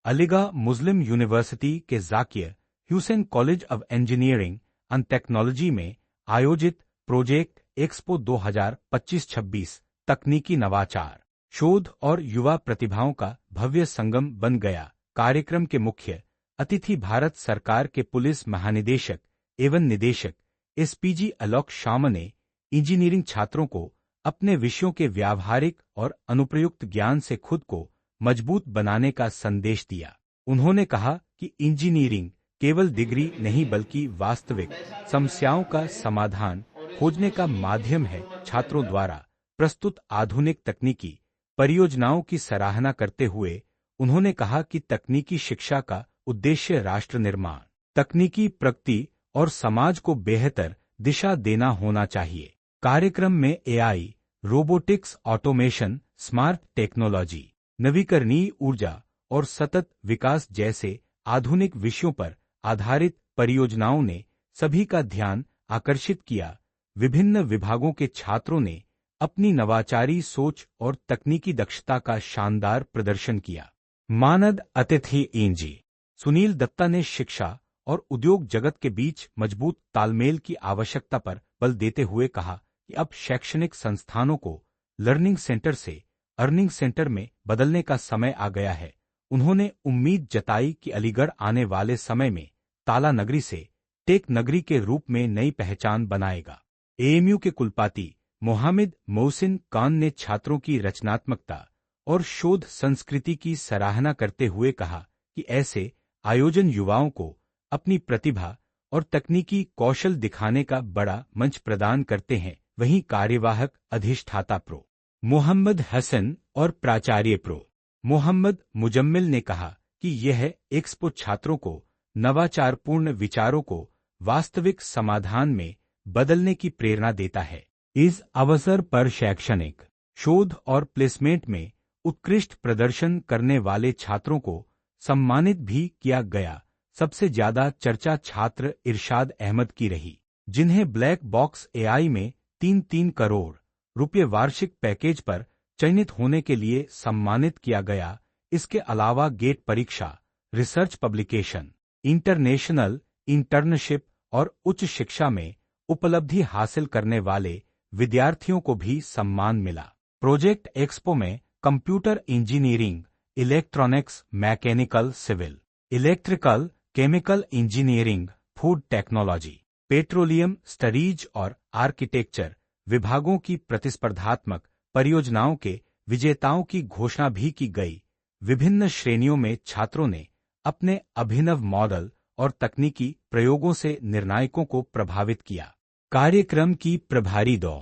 अलीगढ़ मुस्लिम university के Zakir Hussain college of engineering and technology में आयोजित प्रोजेक्ट एक्सपो 2025-26 तकनीकी नवाचार, शोध और युवा प्रतिभाओं का भव्य संगम बन गया। कार्यक्रम के मुख्य अतिथि भारत सरकार के पुलिस महानिदेशक एवं निदेशक एसपीजी आलोक शर्मा ने इंजीनियरिंग छात्रों को अपने विषयों के व्यावहारिक और अनुप्रयुक्त ज्ञान से खुद को मजबूत बनाने का संदेश दिया। उन्होंने कहा कि इंजीनियरिंग केवल डिग्री नहीं बल्कि वास्तविक समस्याओं का समाधान खोजने का माध्यम है। छात्रों द्वारा प्रस्तुत आधुनिक तकनीकी परियोजनाओं की सराहना करते हुए उन्होंने कहा कि तकनीकी शिक्षा का उद्देश्य राष्ट्र निर्माण, तकनीकी प्रगति और समाज को बेहतर दिशा देना होना चाहिए। कार्यक्रम में AI, robotics, automation, smart technology, नवीकरणीय ऊर्जा और सतत विकास जैसे आधुनिक विषयों पर आधारित परियोजनाओं ने सभी का ध्यान आकर्षित किया। विभिन्न विभागों के छात्रों ने अपनी नवाचारी सोच और तकनीकी दक्षता का शानदार प्रदर्शन किया। मानद अतिथि इंजी सुनील दत्ता ने शिक्षा और उद्योग जगत के बीच मजबूत तालमेल की आवश्यकता पर बल देते हुए कहा कि अब शैक्षणिक संस्थानों को लर्निंग सेंटर से अर्निंग सेंटर में बदलने का समय आ गया है। उन्होंने उम्मीद जताई कि अलीगढ़ आने वाले समय में ताला नगरी से टेक नगरी के रूप में नई पहचान बनाएगा। एएमयू के कुलपति मोहम्मद मोहसिन खान ने छात्रों की रचनात्मकता और शोध संस्कृति की सराहना करते हुए कहा कि ऐसे आयोजन युवाओं को अपनी प्रतिभा और तकनीकी कौशल दिखाने का बड़ा मंच प्रदान करते हैं। वहीं कार्यवाहक अधिष्ठाता प्रो मोहम्मद हसन और प्राचार्य प्रो मोहम्मद मुजम्मिल ने कहा कि यह एक्सपो छात्रों को नवाचारपूर्ण विचारों को वास्तविक समाधान में बदलने की प्रेरणा देता है। इस अवसर पर शैक्षणिक शोध और प्लेसमेंट में उत्कृष्ट प्रदर्शन करने वाले छात्रों को सम्मानित भी किया गया। सबसे ज्यादा चर्चा छात्र इरशाद अहमद की रही, जिन्हें ब्लैक बॉक्स एआई में 3-3 करोड़ रुपये वार्षिक पैकेज पर चयनित होने के लिए सम्मानित किया गया। इसके अलावा गेट परीक्षा, रिसर्च पब्लिकेशन, इंटरनेशनल इंटर्नशिप और उच्च शिक्षा में उपलब्धि हासिल करने वाले विद्यार्थियों को भी सम्मान मिला। प्रोजेक्ट एक्सपो में computer engineering, electronics, mechanical, civil, electrical, chemical engineering, food technology, petroleum studies और आर्किटेक्चर विभागों की प्रतिस्पर्धात्मक परियोजनाओं के विजेताओं की घोषणा भी की गई। विभिन्न श्रेणियों में छात्रों ने अपने अभिनव मॉडल और तकनीकी प्रयोगों से निर्णायकों को प्रभावित किया। कार्यक्रम की प्रभारी डॉ.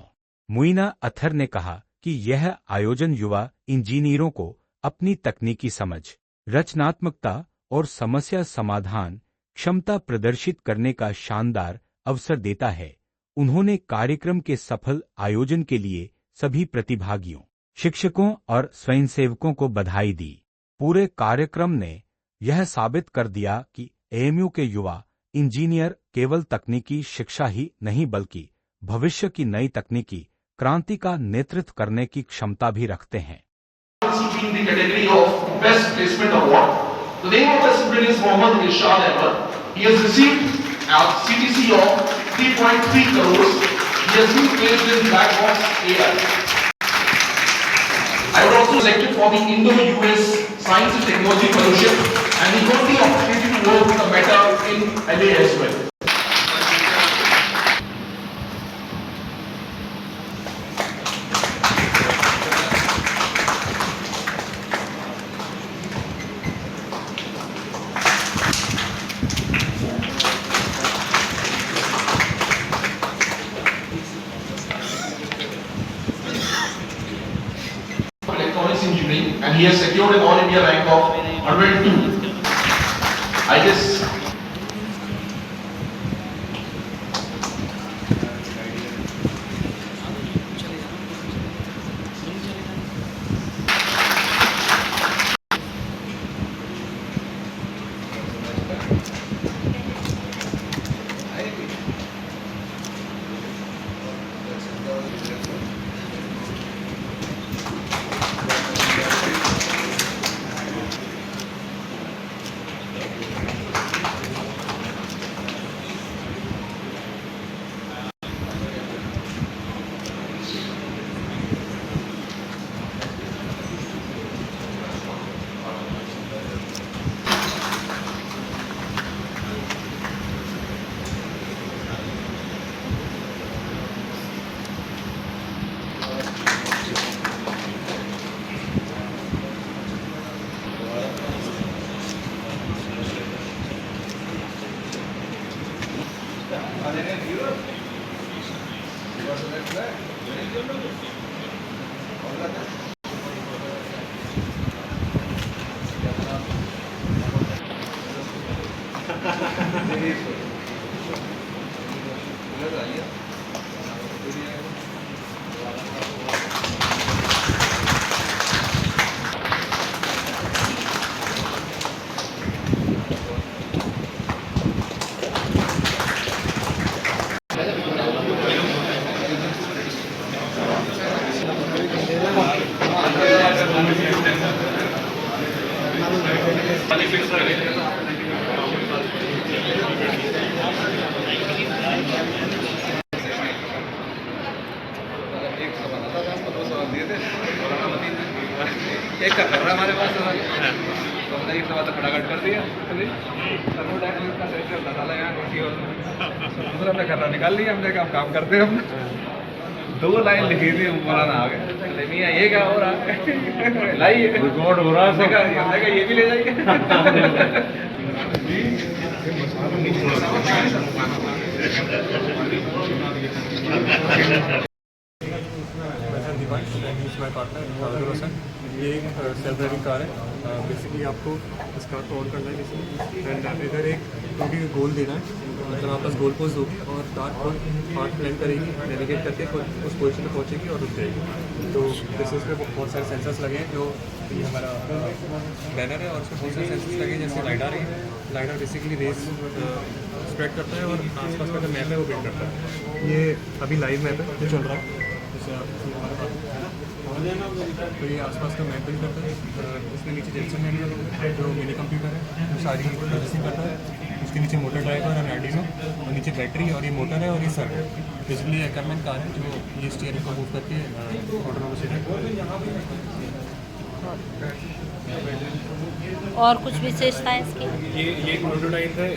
मुइना अत्तर ने कहा कि यह आयोजन युवा इंजीनियरों को अपनी तकनीकी समझ, रचनात्मकता और समस्या समाधान क्षमता प्रदर्शित करने का शानदार अवसर देता है। उन्होंने कार्यक्रम के सफल आयोजन के लिए सभी प्रतिभागियों, शिक्षकों और स्वयंसेवकों को बधाई दी। पूरे कार्यक्रम ने यह साबित कर दिया कि एएमयू के युवा इंजीनियर केवल तकनीकी शिक्षा ही नहीं बल्कि भविष्य की नई तकनीकी क्रांति का नेतृत्व करने की क्षमता भी रखते हैं। The category of Best Placement Award. The name of the student is Mohammad Irshad Ahmed. He has received a CTC of 3.3 crores. He has been placed in Black Box AI. I was also selected for the Indo-US Science and Technology Fellowship, and he got the opportunity to work with the Meta in LA as well. Electronics Engineering, and he has secured an All India rank of 102. I guess एक का कर रहा हमारे पास तो हमने एक सवाल तो खड़ा कर दिया थर्मोडायनामिक्स का सेंसर डाला यहाँ किसी और दूसरा हमने कर रहा निकाल लिया हमने कहा काम करते हैं हम 2 लाइन लिखी थी मौलाना आ गए मियाँ ये क्या हो रहा है लाइए रिकॉर्ड हो रहा है हमने कहा ये भी ले जाइए माय पार्टनर कादर रोशन। ये एक सेल्फ ड्राइविंग कार है। बेसिकली आपको इस कार को ऑन करना है किसी एंड इधर एक टूटी गोल देना है, मतलब आप बस गोल पोस्ट दोगे और कार को हाथ प्लान करेगी, नेविगेट करके उस पोजिशन पर पहुँचेगी और रुक जाएगी। तो जैसे इसमें बहुत सारे सेंसर्स लगे हैं, जो ये हमारा बैनर है और उसमें बहुत सारे सेंसर्स लगे हैं, जैसे लाइडार है। लाइडार बेसिकली रेस स्प्रेड करता है और आसपास का जो मैप है वो बिल्ड करता है। ये अभी लाइव मैप है जो चल रहा है, जैसे आप तो ये आसपास का मैप बिल्ड करता है। इसमें नीचे जेक्सन हैंडल जो मिनी कंप्यूटर है वो सारी प्रोसेसिंग करता है। उसके नीचे मोटर ड्राइवर और आर्डिनो और नीचे बैटरी और ये मोटर है और ये सर है। बेसिकली एकरमैन कार है जो ये स्टीयरिंग को मूव करके ऑटोनोमस और कुछ विशेषता है इसकी? ये एक प्रोटोटाइप है,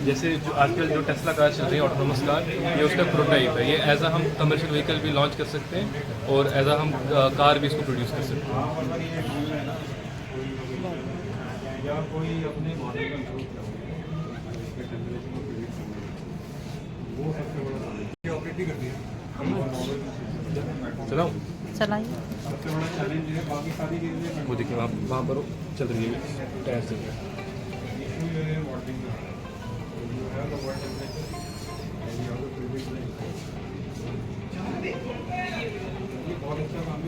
जैसे जो आजकल जो टेस्ला कार चल रही है ऑटोनोमस कार, ये उसका प्रोटोटाइप है। ये एज अ हम कमर्शियल व्हीकल भी लॉन्च कर सकते हैं और एज अ हम कार भी इसको प्रोड्यूस कर सकते हैं। ऑपरेट भी करती है। चलाओ चलाइए। सबसे बड़ा चैलेंज है, बाकी सारी चीज़ें वो देखिए आप वहाँ पर चल रही है, टायर चल रहा है। बहुत अच्छा काम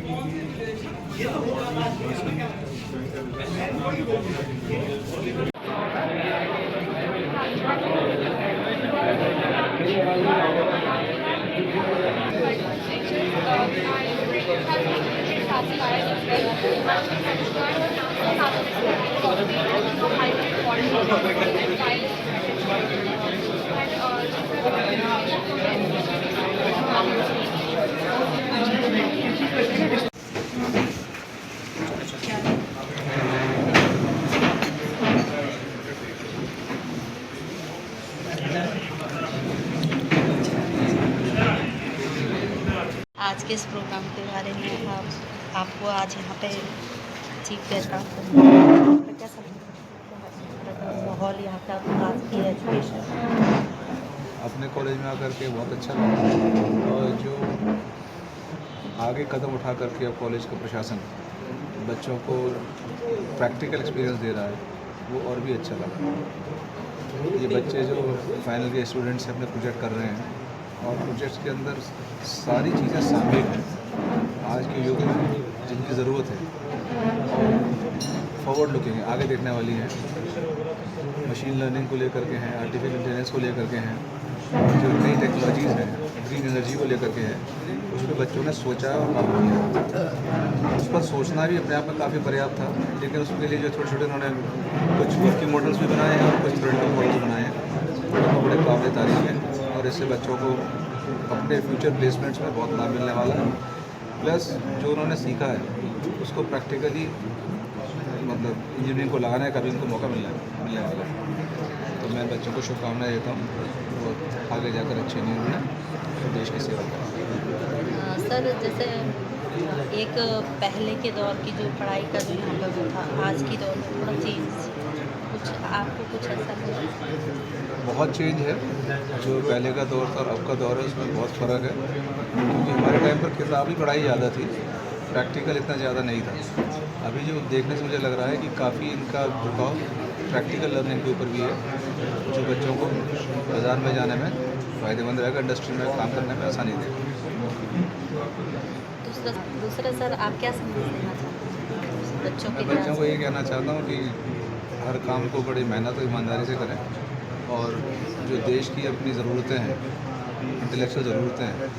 आज के इस प्रोग्राम के बारे में आपको आज यहाँ पे चीफ गेस्ट कैसा माहौल यहाँ का आज की एजुकेशन? अपने कॉलेज में आकर के बहुत अच्छा लगा और जो आगे कदम उठा करके अब कॉलेज का प्रशासन बच्चों को प्रैक्टिकल एक्सपीरियंस दे रहा है वो और भी अच्छा लगा। ये बच्चे जो फाइनल के स्टूडेंट्स अपने प्रोजेक्ट कर रहे हैं और प्रोजेक्ट्स के अंदर सारी चीज़ें शामिल हैं आज के युग में जिनकी ज़रूरत है और फॉरवर्ड लुकिंग है, आगे देखने वाली हैं। मशीन लर्निंग को लेकर के हैं, आर्टिफिशियल इंटेलिजेंस को लेकर के हैं, जो नई टेक्नोलॉजीज़ हैं, ग्रीन एनर्जी को लेकर के हैं, उस पर बच्चों ने सोचा और काम किया। उस पर सोचना भी अपने आप में काफ़ी पर्याप्त था, लेकिन उसके लिए जो छोटे छोटे उन्होंने कुछ वर्किंग मॉडल्स भी बनाए हैं और कुछ थ्योरेटिकल मॉडल्स बनाए हैं, वो बड़े काबिल तारीफ हैं और इससे बच्चों को अपने फ्यूचर प्लेसमेंट्स में बहुत लाभ मिलने वाला है। प्लस जो उन्होंने सीखा है उसको प्रैक्टिकली मतलब इंजीनियरिंग को लगाने का भी उनको मौका मिलने वाला है। तो मैं बच्चों को शुभकामनाएं देता हूँ और आगे जाकर अच्छे इंजीनियर बने और देश की सेवा करें। सर, जैसे एक पहले के दौर की जो पढ़ाई का जो यहाँ पर वो था, आज की दौर में थोड़ा चेंज कुछ आपको कुछ ऐसा लगा? बहुत चेंज है। जो पहले का दौर था और अब का दौर है उसमें बहुत फ़र्क है, क्योंकि हमारे टाइम पर किताबी पढ़ाई ज़्यादा थी, प्रैक्टिकल इतना ज़्यादा नहीं था। अभी जो देखने से मुझे लग रहा है कि काफ़ी इनका झुकाव प्रैक्टिकल लर्निंग के ऊपर भी है, जो बच्चों को बाज़ार में जाने में फ़ायदेमंद रहेगा, इंडस्ट्री में काम करने में आसानी देगा। दूसरा सर आप क्या संदेश देना चाहते हैं बच्चों मैं के बच्चों को ये कहना चाहता हूँ कि हर काम को बड़ी मेहनत और ईमानदारी से करें, और जो देश की अपनी ज़रूरतें हैं, इंटेलेक्चुअल ज़रूरतें हैं,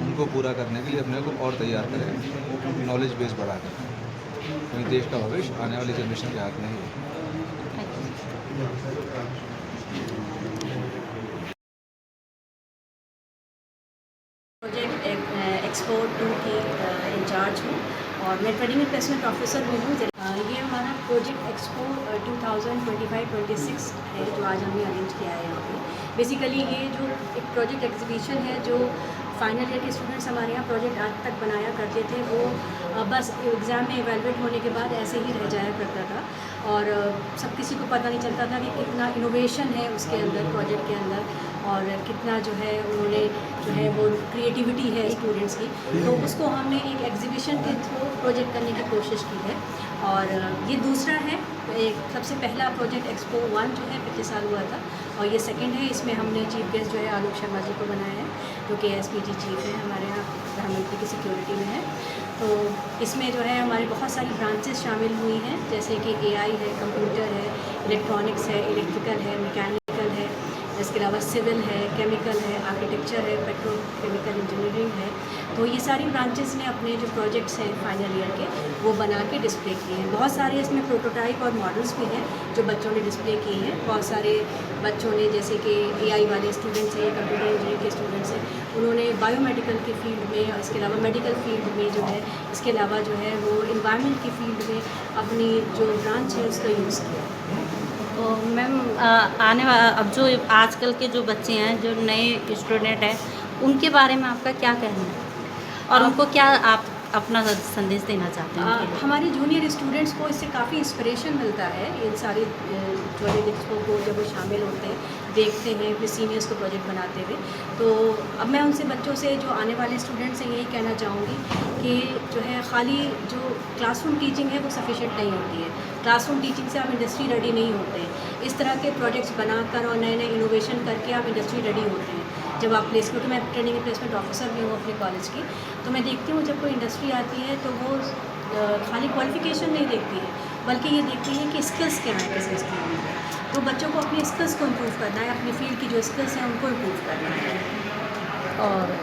उनको पूरा करने के लिए अपने को और तैयार करें, नॉलेज बेस बढ़ा कर, क्योंकि देश का भविष्य आने वाली जनरेशन के हाथ में ही है। प्रोजेक्ट एक्सपो 2 की इंचार्ज हूँ और मैं ट्रेनिंग एंड प्लेसमेंट ऑफिसर भी हूँ। ये हमारा प्रोजेक्ट एक्सपो 2025-26 है जो आज हमने अरेंज किया है यहाँ पे। बेसिकली ये जो एक प्रोजेक्ट एग्जीबिशन है जो फाइनल ईयर के स्टूडेंट्स हमारे यहाँ प्रोजेक्ट आज तक बनाया करते थे, वो बस एग्ज़ाम में इवेलुएट होने के बाद ऐसे ही रह जाया करता था और सब किसी को पता नहीं चलता था कि कितना इनोवेशन है उसके अंदर, प्रोजेक्ट के अंदर, और कितना जो है उन्होंने जो है वो क्रिएटिविटी है स्टूडेंट्स की। तो उसको हमने एक एग्जीबिशन के थ्रू प्रोजेक्ट करने की कोशिश की है और ये दूसरा है। एक सबसे पहला प्रोजेक्ट एक्सपो 1 जो है पिछले साल हुआ था और ये सेकंड है। इसमें हमने चीफ गेस्ट जो है आलोक शर्मा जी को बनाया है, जो कि SPG चीफ है हमारे यहाँ प्रधानमंत्री की सिक्योरिटी में है। तो इसमें जो है हमारी बहुत सारी ब्रांचेस शामिल हुई हैं, जैसे कि AI है, कंप्यूटर है, इलेक्ट्रॉनिक्स है, इलेक्ट्रिकल है, मैकेनिकल है, इसके अलावा सिविल है, केमिकल है, आर्किटेक्चर है, पेट्रोकेमिकल इंजीनियरिंग है। तो ये सारी ब्रांचेस ने अपने जो प्रोजेक्ट्स हैं फाइनल ईयर के वो बना के डिस्प्ले किए हैं। बहुत सारे इसमें प्रोटोटाइप और मॉडल्स भी हैं जो बच्चों ने डिस्प्ले किए हैं। बहुत सारे बच्चों ने, जैसे कि AI वाले स्टूडेंट्स हैं, कंप्यूटर इंजीनियरिंग के स्टूडेंट्स हैं, उन्होंने बायोमेडिकल के फील्ड में, इसके अलावा मेडिकल फील्ड में जो है, इसके अलावा जो है वो इन्वायरमेंट की फील्ड में अपनी जो ब्रांच है उसका यूज़ किया। तो मैम आने वाला अब जो आजकल के जो बच्चे हैं, जो नए स्टूडेंट हैं, उनके बारे में आपका क्या कहना है और उनको क्या आप अपना संदेश देना चाहते हैं? हमारे जूनियर स्टूडेंट्स को इससे काफ़ी इंस्पिरेशन मिलता है। इन सारे प्रोजेक्ट्स को जब वो शामिल होते हैं, देखते हैं, फिर सीनियर्स को प्रोजेक्ट बनाते हुए। तो अब मैं उनसे बच्चों से, जो आने वाले स्टूडेंट्स हैं, यही कहना चाहूँगी कि जो है खाली जो क्लासरूम टीचिंग है वो सफिशिएंट नहीं होती है। क्लासरूम टीचिंग से आप इंडस्ट्री रेडी नहीं होते हैं। इस तरह के प्रोजेक्ट्स बनाकर और नए नए इनोवेशन करके आप इंडस्ट्री रेडी होते हैं। जब आप प्लेस, क्योंकि मैं ट्रेनिंग एंड प्लेसमेंट ऑफिसर भी हूँ अपने कॉलेज की, तो मैं देखती हूँ जब कोई इंडस्ट्री आती है तो वो खाली क्वालिफिकेशन नहीं देखती है, बल्कि ये देखती है कि स्किल्स क्या हैं किसी स्किल में। तो बच्चों को अपनी स्किल्स को इम्प्रूव करना है, अपनी फील्ड की जो स्किल्स हैं उनको इम्प्रूव करना है। और